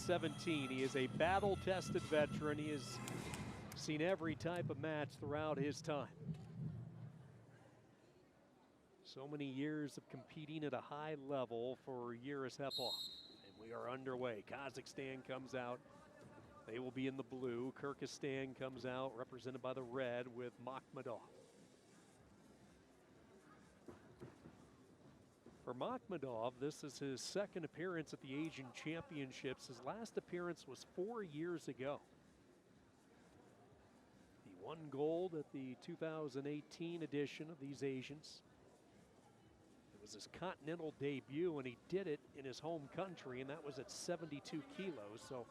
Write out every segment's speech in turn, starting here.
2017. He is a battle-tested veteran. He has seen every type of match throughout his time. So many years of competing at a high level for Yerezhepov. And we are underway. Kazakhstan comes out. They will be in the blue. Kyrgyzstan comes out represented by the red with Makhmudov. For Makhmudov, this is his second appearance at the Asian Championships. His last appearance was 4 years ago. He won gold at the 2018 edition of these Asians. It was his continental debut, and he did it in his home country, and that was at 72 kilos. So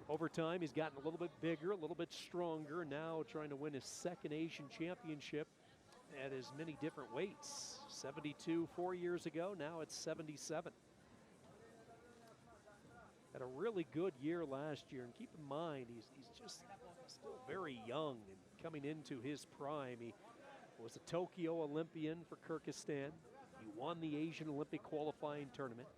over time, he's gotten a little bit bigger, a little bit stronger, and now trying to win his second Asian Championship at as many different weights. 72 4 years ago, now it's 77. Had a really good year last year, and keep in mind, he's just still very young and coming into his prime. He was a Tokyo Olympian for Kyrgyzstan. He won the Asian Olympic qualifying tournament.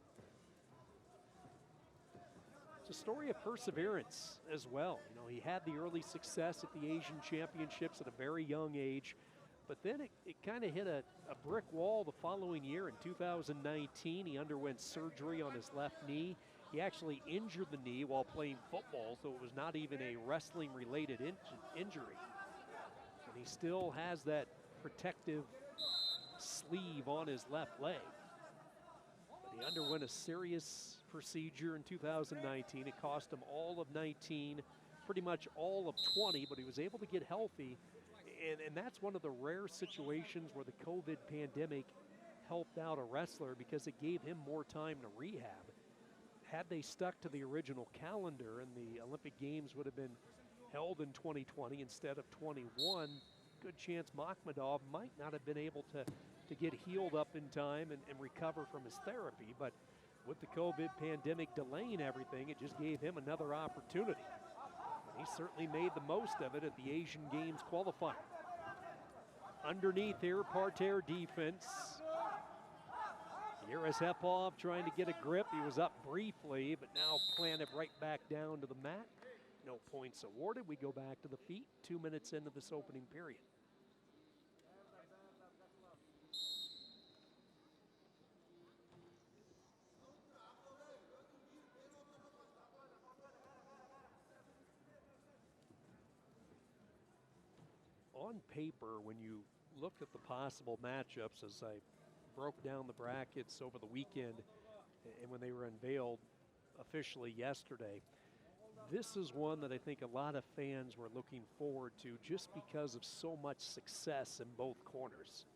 It's a story of perseverance as well. You know, he had the early success at the Asian Championships at a very young age, but then it kind of hit a brick wall the following year. In 2019, he underwent surgery on his left knee. He actually injured the knee while playing football, so it was not even a wrestling-related injury. And he still has that protective sleeve on his left leg. But he underwent a serious procedure in 2019. It cost him all of 19, pretty much all of 20, but he was able to get healthy. And that's one of the rare situations where the COVID pandemic helped out a wrestler, because it gave him more time to rehab. Had they stuck to the original calendar and the Olympic Games would have been held in 2020 instead of 21, good chance Makhmudov might not have been able to get healed up in time and recover from his therapy. But with the COVID pandemic delaying everything, it just gave him another opportunity. He certainly made the most of it at the Asian Games qualifier. Underneath here, parterre defense. Yerezhepov trying to get a grip. He was up briefly, but now planted right back down to the mat. No points awarded. We go back to the feet 2 minutes into this opening period. On paper, when you looked at the possible matchups, as I broke down the brackets over the weekend and when they were unveiled officially yesterday, this is one that I think a lot of fans were looking forward to just because of so much success in both corners.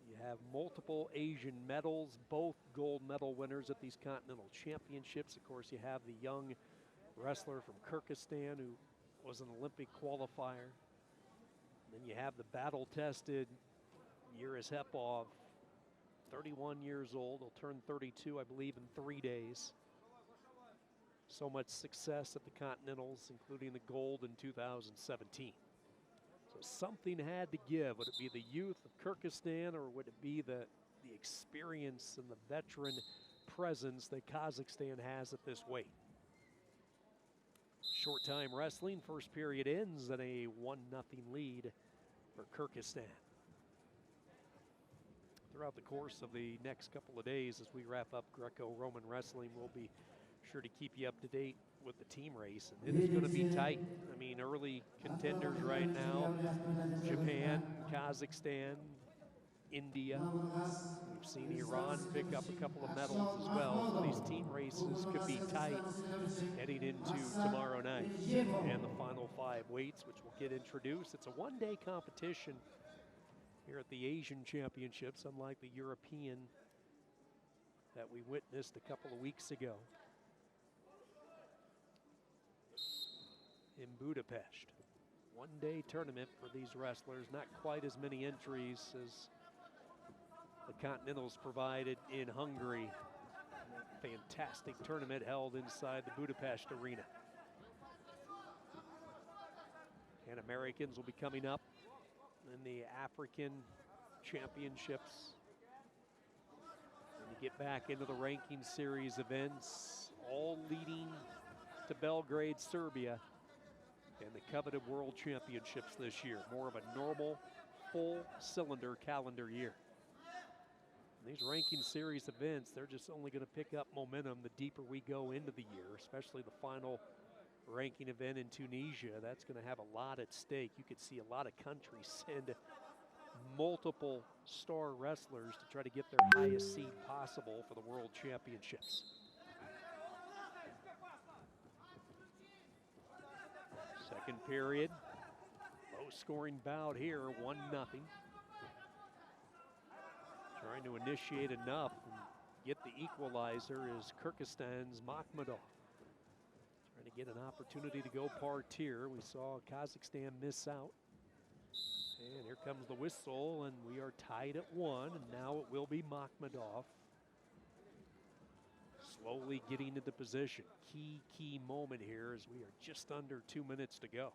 You have multiple Asian medals, both gold medal winners at these Continental Championships. Of course, you have the young wrestler from Kyrgyzstan who was an Olympic qualifier. Then you have the battle-tested Yerezhepov, 31 years old. He'll turn 32, I believe, in 3 days. So much success at the Continentals, including the gold in 2017. So something had to give. Would it be the youth of Kyrgyzstan, or would it be the experience and the veteran presence that Kazakhstan has at this weight? Short time wrestling, first period ends at a 1-0 lead for Kyrgyzstan. Throughout the course of the next couple of days, as we wrap up Greco-Roman wrestling, we'll be sure to keep you up to date with the team race. And it is going to be tight. I mean, early contenders right now, Japan, Kazakhstan, India. We've seen Iran pick up a couple of medals as well. So these team races could be tight heading into tomorrow night. And the final 5 weights, which will get introduced. It's a one-day competition here at the Asian Championships, unlike the European that we witnessed a couple of weeks ago in Budapest. One-day tournament for these wrestlers, not quite as many entries as the Continentals provided in Hungary. Fantastic tournament held inside the Budapest arena. And Americans will be coming up in the African Championships. When you get back into the ranking series events, all leading to Belgrade, Serbia, and the coveted World Championships this year. More of a normal, full-cylinder calendar year. And these ranking series events, they're just only going to pick up momentum the deeper we go into the year, especially the final ranking event in Tunisia. That's going to have a lot at stake. You could see a lot of countries send multiple star wrestlers to try to get their highest seed possible for the World Championships. Second period, low scoring bout here, 1-0. Trying to initiate enough and get the equalizer is Kyrgyzstan's Makhmudov. Trying to get an opportunity to go par-tier. We saw Kazakhstan miss out. And here comes the whistle, and we are tied at 1, and now it will be Makhmudov. Slowly getting into position. Key moment here as we are just under 2 minutes to go.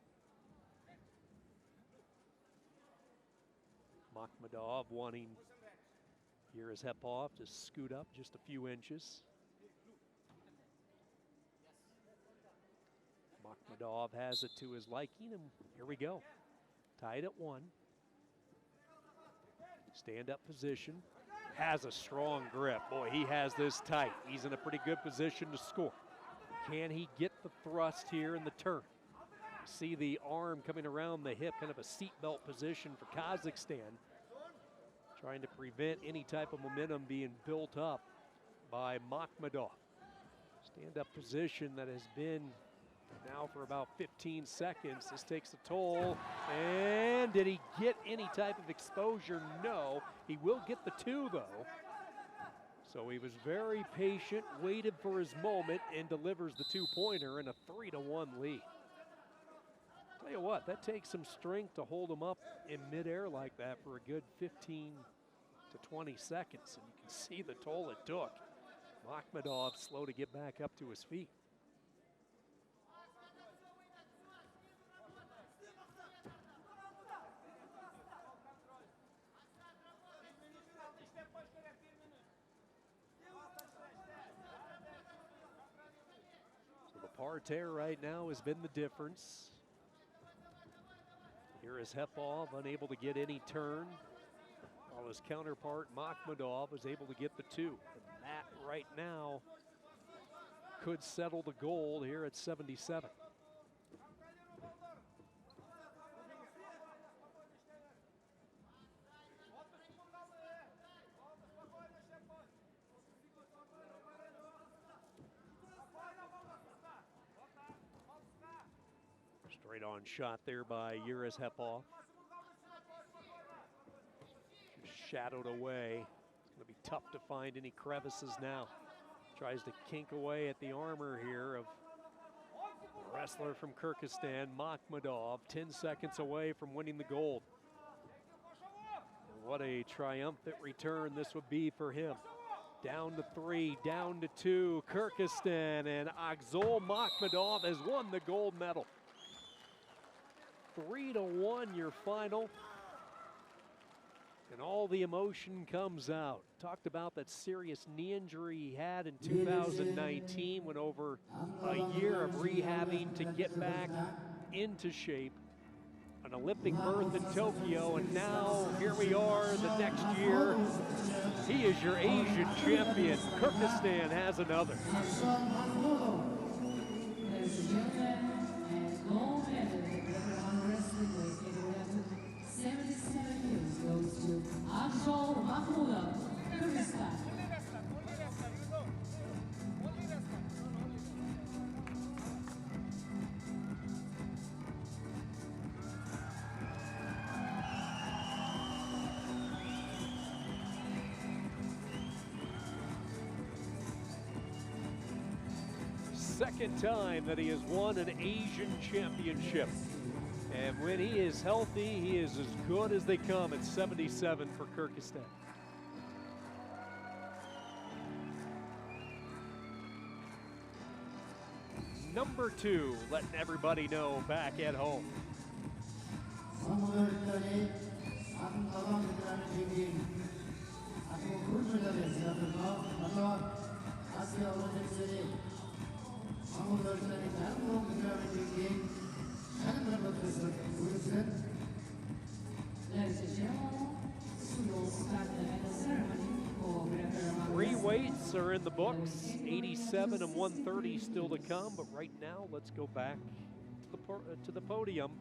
Makhmudov wanting Yerezhepov to scoot up just a few inches. Makhmudov has it to his liking, and here we go. Tied at 1. Stand-up position. Has a strong grip. Boy, he has this tight. He's in a pretty good position to score. Can he get the thrust here in the turn? See the arm coming around the hip, kind of a seatbelt position for Kazakhstan. Trying to prevent any type of momentum being built up by Makhmudov. Stand-up position that has been now for about 15 seconds. This takes a toll. And did he get any type of exposure? No. He will get the 2, though. So he was very patient, waited for his moment, and delivers the 2-pointer in a 3-1 lead. Tell you what, that takes some strength to hold him up in midair like that for a good 15 to 20 seconds. And you can see the toll it took. Makhmudov slow to get back up to his feet. Parterre right now has been the difference. Here is Yerezhepov unable to get any turn, while his counterpart Makhmudov was able to get the 2. And that right now could settle the goal here at 77. Straight on shot there by Yerezhepov. Just shadowed away. It's going to be tough to find any crevices now. Tries to kink away at the armor here of the wrestler from Kyrgyzstan, Makhmudov, 10 seconds away from winning the gold. And what a triumphant return this would be for him. Down to 3, down to 2. Kyrgyzstan and Akžol Makhmudov has won the gold medal. 3-1 your final, and all the emotion comes out. Talked about that serious knee injury he had in 2019, went over a year of rehabbing to get back into shape. An Olympic berth in Tokyo, and now here we are the next year. He is your Asian champion. Kyrgyzstan has another. Goes to Akžol MAHMUDOV, Kyrgyzstan. Second time that he has won an Asian championship. And when he is healthy, he is as good as they come at 77 for Kyrgyzstan. Number 2, letting everybody know back at home. minutes are in the books. 87 and 130 still to come. But right now, let's go back to the podium.